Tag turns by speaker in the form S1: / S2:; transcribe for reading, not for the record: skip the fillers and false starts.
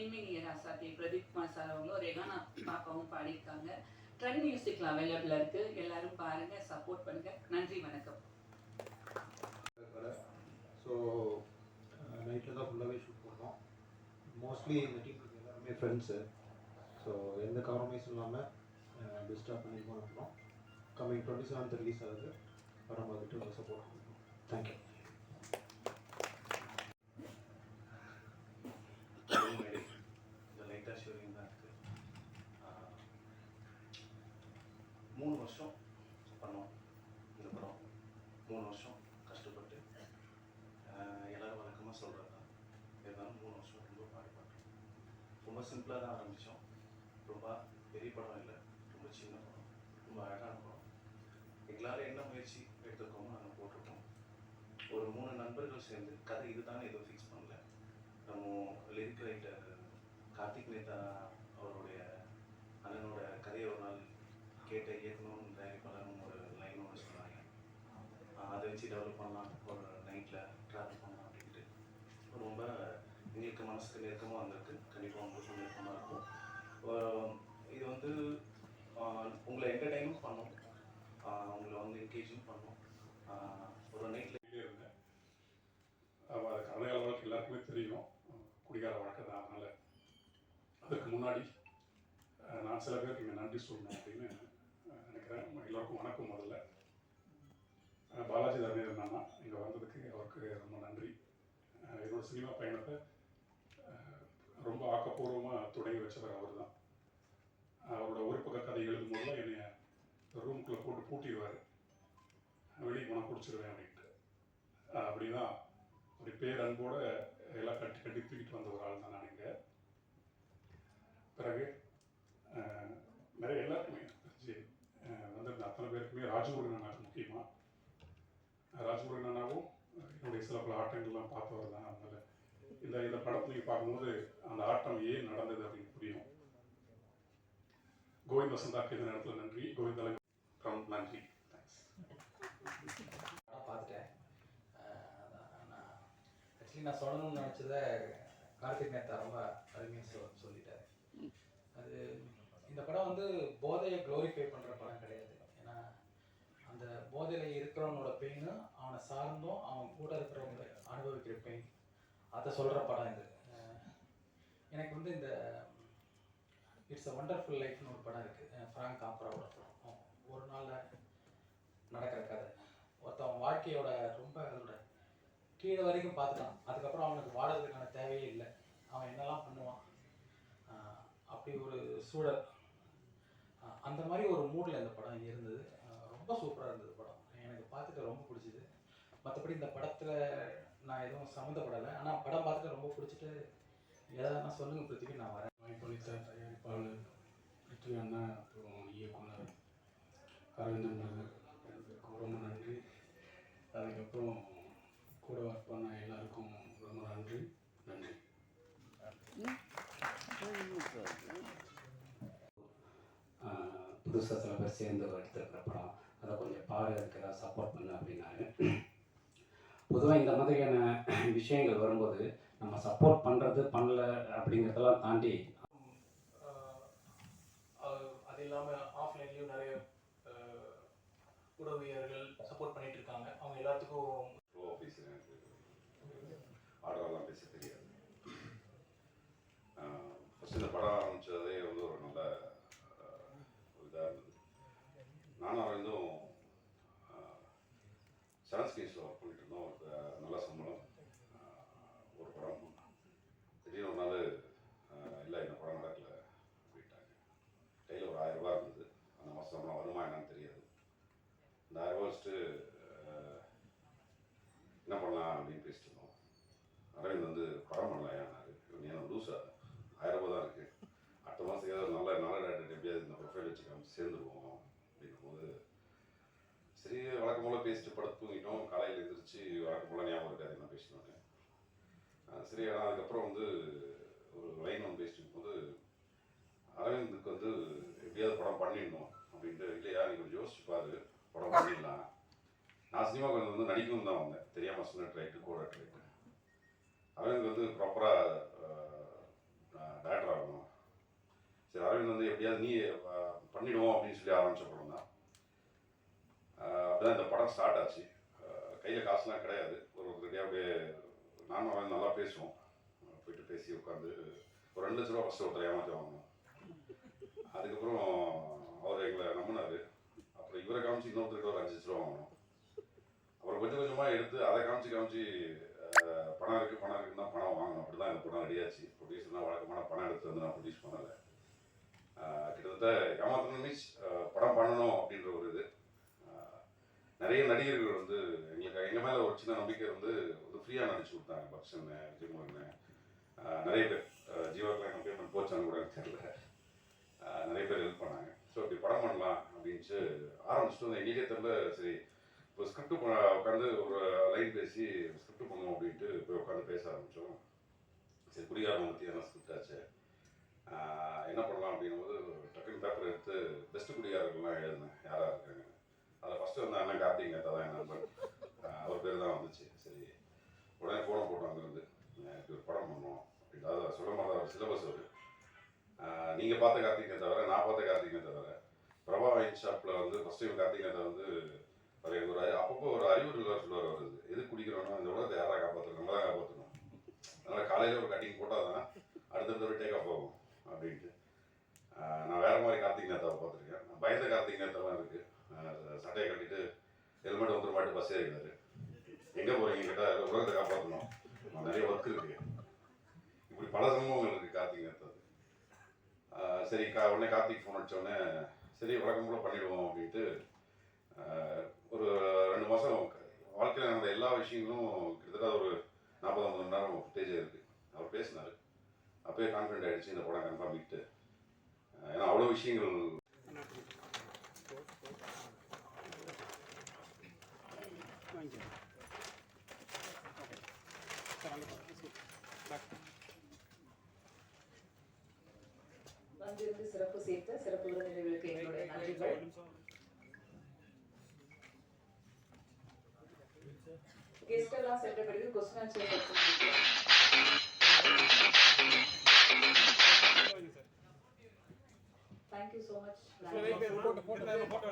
S1: இனிமே ராசாத்தி பிரதீப் குமார் சார் அவங்களும் ரெகானா பாப்பாவும் பாடியிருக்காங்க. ட்ரெண்ட் மியூசிக்கில் அவைலபிளாக இருக்குது. எல்லாரும் பாருங்கள், சப்போர்ட் பண்ணுங்கள். நன்றி, வணக்கம்.
S2: ஸோ நைட்டில் தான் ஃபுல்லாகவே ஷூட் பண்ணோம். மோஸ்ட்லி இந்த டீம் எல்லாருமே ஃப்ரெண்ட்ஸு. ஸோ எந்த காம்ப்ரமைஸும் இல்லாமல் பெஸ்ட்டாக பண்ணியிருக்கோம். அப்புறம் கம்மிங் 27th ரிலீஸ் ஆகுது. படம் பார்த்துட்டு சப்போர்ட் பண்ணுறோம். தேங்க்யூ.
S3: லைட்டாக ஷூரிங் தான் இருக்குது. 3 வருஷம் பண்ணோம் இந்த படம். 3 வருஷம் கஷ்டப்பட்டு எல்லோரும் வழக்கமாக சொல்கிறது தான். இருந்தாலும் 3 வருஷம் ரொம்ப பாடுபட்டோம். ரொம்ப சிம்பிளாக தான் ஆரம்பித்தோம். ரொம்ப பெரிய படம் இல்லை, ரொம்ப சின்ன படம், ரொம்ப அழகான படம். எங்களால் என்ன முயற்சி எடுத்துருக்கோமோ நாங்கள் போட்டிருக்கோம். ஒரு 3 நண்பர்கள் சேர்ந்து கதை இதுதானே எதுவும் ஃபிக்ஸ் பண்ணல. நம்ம லிரிக் ரைட்டர் கார்த்திக் நேதா அவருடைய அண்ணனோட கதையை ஒரு நாள் கேட்ட இயக்கணும் தயாரிப்பாளரும் ஒரு லைன் ஒன்று சொன்னாங்க. அதை வச்சு டெவலப் பண்ணலாம், ஒரு நைட்டில் ட்ராவல் பண்ணலாம் அப்படின்ட்டு. ரொம்ப எங்களுக்கு மனசுக்கு நெருக்கமாக வந்திருக்கு. கண்டிப்பாக உங்களுக்கு நெருக்கமாக இருக்கும். இது வந்து உங்களை என்டர்டைனும் பண்ணும், உங்களை வந்து என்கேஜும் பண்ணும். ஒரு நைட்டில் இருந்தேன். அது கதையாள வழக்கு எல்லாருக்குமே தெரியும், குடிகார வழக்கு தான். அதனால் அதுக்கு முன்னாடி நான் சில பேருக்கு இங்கே நன்றி சொல்லணும் அப்படின்னு நினைக்கிறேன். எல்லோருக்கும் வணக்கம். முதல்ல பாலாஜி தர்மேந்திரன் அண்ணா இங்கே வந்ததுக்கு அவருக்கு ரொம்ப நன்றி. என்னோட சினிமா பயணத்தை ரொம்ப ஆக்கப்பூர்வமாக தொடங்கி வச்சவர் அவர் தான். அவரோட ஒரு பக்க கதை எழுதும் போதுலாம் என்னை ரூமுக்குள்ளே போட்டு பூட்டிடுவார், வெளியே போனால் குடிச்சிருவேன் அப்படின்ட்டு. அப்படி தான் அப்படி பேரன்போடு எல்லாம் கட்டி கட்டி தூக்கிட்டு வந்த ஒரு ஆள் தான் நான் இங்கே. பிறகு நிறைய எல்லாருக்குமே வந்திருந்த அத்தனை பேருக்குமே ராஜமுருகன் அண்ணாவுக்கு முக்கியமாக. ராஜமுருகன் அண்ணாவும் என்னுடைய சில பல ஆட்டங்கள்லாம் பார்த்தவர் தான். அதனால் இந்த படத்தை நீங்கள் பார்க்கும்போது அந்த ஆட்டம் ஏன் நடந்தது அப்படின்னு புரியும். கோவிந்த் வசந்தாக்கு இந்த நேரத்தில் நன்றி. கோவிந்த் நன்றி. தேங்க்ஸ்.
S4: பார்த்துட்டேன். நான் சொல்லணும்னு நினச்சதை கார்த்திக் நேத்தா ரொம்ப அருமையாக சொல்லிட்டாரு. அது இந்த படம் வந்து போதையை க்ளோரிஃபை பண்ணுற படம் கிடையாது. ஏன்னா அந்த போதையில் இருக்கிறவனோட பெயின், அவனை சார்ந்தும் அவன் கூட இருக்கிறவங்க அனுபவிக்கிற பெயின், அதை சொல்கிற படம் இது. எனக்கு வந்து இந்த இட்ஸ் அ வண்டர்ஃபுல் லைஃப்னு ஒரு படம் இருக்குது, ஃப்ராங்க் காப்ராவோட படம். ஒரு நாளில் நடக்கிற கதை. ஒருத்தவன் வாழ்க்கையோட ரொம்ப அதோட கீழே வரைக்கும் பார்த்துட்டான். அதுக்கப்புறம் அவனுக்கு வாழறதுக்கான தேவையே இல்லை. அவன் என்னெல்லாம் பண்ணுவான், அப்படி ஒரு சூழல். அந்த மாதிரி ஒரு மூடில் இந்த படம் இருந்தது. ரொம்ப சூப்பராக இருந்தது படம். எனக்கு பார்த்துட்டு ரொம்ப பிடிச்சிது. மற்றபடி இந்த படத்தில் நான் எதுவும் சம்மந்தப்படலை, ஆனால் படம் பார்த்துட்டு ரொம்ப பிடிச்சிட்டு எதாவது சொல்லுங்கள் பிருத்திவி, நான் வரேன்.
S3: வாய்ப்பளித்த தயாரிப்பாளர் பிருத்திவி அண்ணா, அப்புறம் இயக்குனர் அரவிந்தன் ரொம்ப நன்றி. அதுக்கப்புறம் கூட ஒர்க் பண்ண எல்லாருக்கும் ரொம்ப நன்றி. புதுசாக சில பேர் சேர்ந்து எடுத்துருக்கிற படம், அதை கொஞ்சம் பாரு, அதுக்கு ஏதாவது சப்போர்ட் பண்ணு அப்படின்னாரு. பொதுவாக இந்த மாதிரியான விஷயங்கள் வரும்போது நம்ம சப்போர்ட் பண்ணுறது பண்ணல அப்படிங்கிறதெல்லாம் தாண்டி, அது இல்லாமல் ஆஃப்லைன்லேயும் நிறைய உறவியர்கள் சப்போர்ட் பண்ணிட்டு இருக்காங்க. அவங்க எல்லாத்துக்கும்
S5: ஆர்டரெல்லாம் பேச தெரியாது. ஃபஸ்ட்டு இந்த படம் ஆரம்பித்ததே வந்து ஒரு நல்ல இதாக இருந்தது. நானும் அரவிந்தும் சரன்ஸ்கேஸில் ஒர்க் பண்ணிட்டு இருந்தோம். ஒரு நல்ல சம்பளம், ஒரு படம். திடீர்னு ஒரு நாள் இல்லை இந்த படம் நடக்கலை அப்படின்ட்டாங்க. கையில் ஒரு 1000 ரூபா இருந்தது. அந்த மாதம் சம்பளம் வருமா என்னன்னு தெரியாது. இந்த 1000 ரூபா வச்சுட்டு என்ன பண்ணலாம் அப்படின்னு பேசிட்டு இருந்தோம். அரவிந்த் வந்து படம் பண்ணலாம்னாரு. நீ என்ன லூஸா, 1000 ரூபா தான் இருக்குது, அடுத்த மாதம் ஏதாவது நல்ல டேரக்டர் எப்படியாவது இந்த ப்ரொஃபைல் வச்சு காமிச்சு சேர்ந்துருவோம் அப்படின்னும் போது, சரி வழக்கம் போல் பேசிட்டு படத்து தூங்கிட்டோம். காலையில் எழுந்திரிச்சு வழக்கம் போல் ஞாபகம் இருக்காது என்ன பேசினோன்னு. சரி, ஆனால் அதுக்கப்புறம் வந்து ஒரு லைன் ஒன்று பேசிட்டு இருக்கும்போது, அரவிந்துக்கு வந்து எப்படியாவது படம் பண்ணிடணும் அப்படின்ட்டு, இல்லையா நீ கொஞ்சம் யோசிச்சு பாரு, படம் பண்ணிடலாம். நான் சினிமாவுக்கு வந்து நடிக்கணும் தான் வந்தேன், தெரியாமல் சொன்ன ட்ரைட்டு கூட ட்ரைட்டு. அரவிந்த் வந்து ப்ராப்பராக டேரக்டர் ஆகணும். சரி அரவிந்த் வந்து எப்படியாவது நீ பண்ணிடுவோம் அப்படின்னு சொல்லி ஆரம்பித்த படம் தான். அப்படிதான் இந்த படம் ஸ்டார்ட் ஆச்சு. கையில் காசுலாம் கிடையாது. ஒருத்தருடைய அப்படியே நானும் அவன் நல்லா பேசுவோம். போயிட்டு பேசி உட்காந்து ஒரு 2 லட்ச ரூபா ஃபஸ்ட்டு ஒருத்தர் ஏமாற்றி வாங்கணும். அதுக்கப்புறம் அவர் எங்களை நம்பினார். அப்புறம் இவரை காமிச்சு இன்னொருத்தருக்கு ஒரு 5 லட்ச ரூபா வாங்கணும். அப்புறம் கொஞ்சம் கொஞ்சமாக எடுத்து அதை காமிச்சு பணம் இருக்குன்னு தான் பணம் வாங்கணும். அப்படி தான் இந்த படம் ரெடியாச்சு. ப்ரொடியூசர்னா வழக்கமான பணம் எடுத்து வந்து நான் ப்ரொடியூஸ் பண்ணலை. கிட்டத்தட்ட ஏமாத்தணும் மீன்ஸ் படம் பண்ணணும் அப்படின்ற ஒரு இது. நிறைய நடிகர்கள் வந்து எங்கள் மேலே ஒரு சின்ன நம்பிக்கை வந்து ஃப்ரீயாக நடிச்சு கொடுத்தாங்க. பக்ஷன், விஜயகுமார், நிறைய பேர். ஜீவாக்கெலாம் எங்கள் பேமெண்ட் போச்சான்னு கூட எனக்கு தெரியல. நிறைய பேர் ஹெல்ப் பண்ணாங்க. ஸோ இப்படி படம் பண்ணலாம் அப்படின்ட்டு ஆரம்பிச்சுட்டு வந்து எங்களுக்கே தெரியல. சரி இப்போ ஸ்கிரிப்ட் உட்காந்து ஒரு லைன் பேசி ஸ்கிரிப்ட் பண்ணுவோம் அப்படின்ட்டு போய் உட்காந்து பேச ஆரம்பித்தோம். சரி குடிகாரம் பற்றியான ஸ்கிரிப்ட் ஆச்சு, என்ன பண்ணலாம் அப்படின்னும்போது டக்குனு பேப்பர் எடுத்து பெஸ்ட்டு குடிகாரர்கள்லாம் எழுதினேன் யாராக இருக்காங்க. அதில் ஃபஸ்ட்டு வந்து அண்ணன் கார்த்திக் நேத்தா தான் என் நண்பன். அவர் பேர் தான் வந்துச்சு. சரி உடனே ஃபோனை போட்டோம் அங்கேருந்து, இப்படி ஒரு படம் பண்ணோம் அப்படின்ட்டு. அதை சொல்ல மாதிரி அவர் சிலபஸ் அவர் நீங்கள் பார்த்த கார்த்திகை தவிர நான் பார்த்த கார்த்திகை தவிர பிரபா வைன் ஷாப்பில் வந்து ஃபஸ்ட் டைம் கார்த்திகை வந்து அவர் ஒரு அப்பப்போ ஒரு அறிவுறுத்தல் சொல்லுவார். அவர் எது குடிக்கிறோன்னா இந்த உலகத்தை யாராக காப்பாற்றணும், நம்ம தான் காப்பாற்றணும். அதனால் காலையில் ஒரு கட்டிங் போட்டால் தான் அடுத்தடுத்த ஒரு டேக் ஆஃப் ஆகும் அப்படின்ட்டு. நான் வேறு மாதிரி கார்த்திக் நேத்தாவை பார்த்துருக்கேன். நான் பயந்த கார்த்திக் நேத்தாலாம் இருக்குது. சட்டையை கட்டிட்டு ஹெல்மெட் வந்துட்டு மாட்டு பஸ் ஏறினார். எங்கே போகிறீங்க கேட்டால் உலகத்தை காப்பாற்றணும், நிறைய ஒர்க் இருக்குது. இப்படி பல சம்பவங்கள் இருக்குது கார்த்திக் நேத்தா. சரி உடனே கார்த்திக் ஃபோன் அடித்தோடனே சரி வழக்கம் கூட பண்ணிவிடுவோம் அப்படின்ட்டு ஒரு 2 மாதம் வாழ்க்கையில் நடந்த எல்லா விஷயங்களும் கிட்டத்தட்ட ஒரு 40-50 மணி நேரம் ஃபுட்டேஜே இருக்குது. அவர் பேசினார். அப்போயே கான்ஃபிடென்ட் ஆகிடுச்சு இந்த படம் கன்ஃபார்ம் விட்டு. ஏன்னா அவ்வளோ விஷயங்கள்.
S1: வந்திருந்து சிறப்பு சேர்த்த சிறப்பு விருந்தினர்களுக்கு எங்களுடைய நன்றிகள். கெஸ்ட் எல்லாம் சென்ற பிறகு question answer Thank you so much.
S6: Photo.